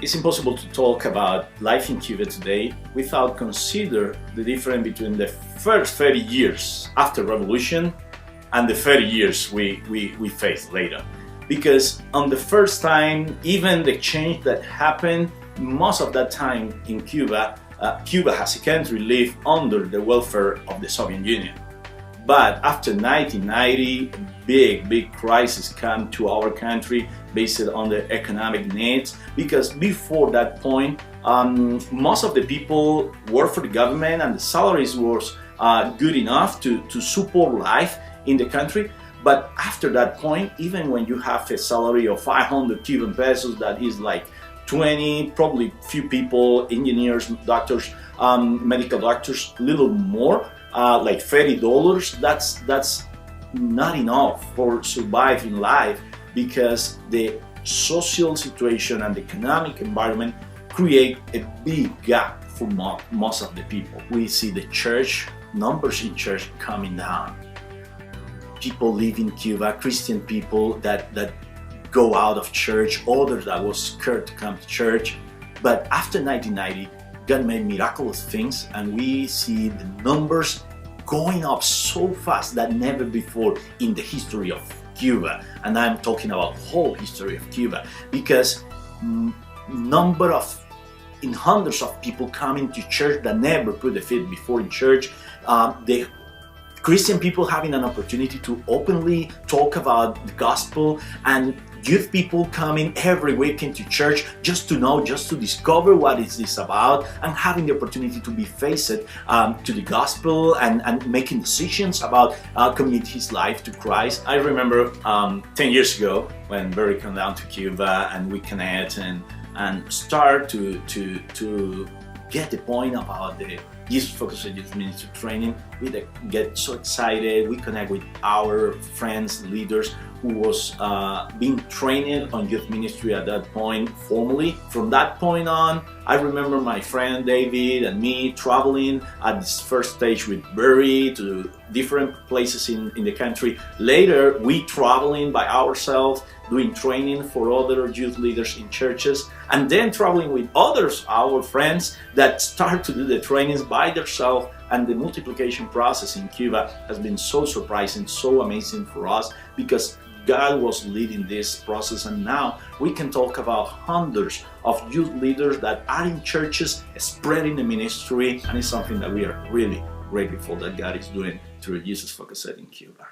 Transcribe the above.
It's impossible to talk about life in Cuba today without consider the difference between the first 30 years after revolution and the 30 years we faced later. Because on the first time, even the change that happened, most of that time in Cuba, Cuba as a country lived under the welfare of the Soviet Union. But after 1990, big crisis came to our country based on the economic needs, because before that point, most of the people worked for the government and the salaries was good enough to support life in the country. But after that point, even when you have a salary of 500 Cuban pesos, that is like 20, probably few people, engineers, doctors, medical doctors, little more, like $30, that's not enough for surviving life, because the social situation and the economic environment create a big gap for most of the people. We see the church, numbers in church coming down. People live in Cuba, Christian people that go out of church, others that was scared to come to church. But after 1990, God made miraculous things, and we see the numbers going up so fast that never before in the history of Cuba. And I'm talking about whole history of Cuba, because number of hundreds of people coming to church that never put a feet before in church. The Christian people having an opportunity to openly talk about the gospel, and youth people coming every weekend to church just to know, just to discover what is this about, and having the opportunity to be faced to the gospel and making decisions about commit his life to Christ. I remember 10 years ago when Barry came down to Cuba and we connect and start to get the point about the Jesus-focused youth ministry training. We get so excited. We connect with our friends, leaders who was being trained on youth ministry at that point formally. From that point on, I remember my friend David and me traveling at this first stage with Barry to different places in the country. Later, we traveling by ourselves, doing training for other youth leaders in churches, and then traveling with others, our friends, that start to do the trainings by themselves. And the multiplication process in Cuba has been so surprising, so amazing for us, because God was leading this process, and now we can talk about hundreds of youth leaders that are in churches spreading the ministry, and it's something that we are really grateful that God is doing through Jesus Focused in Cuba.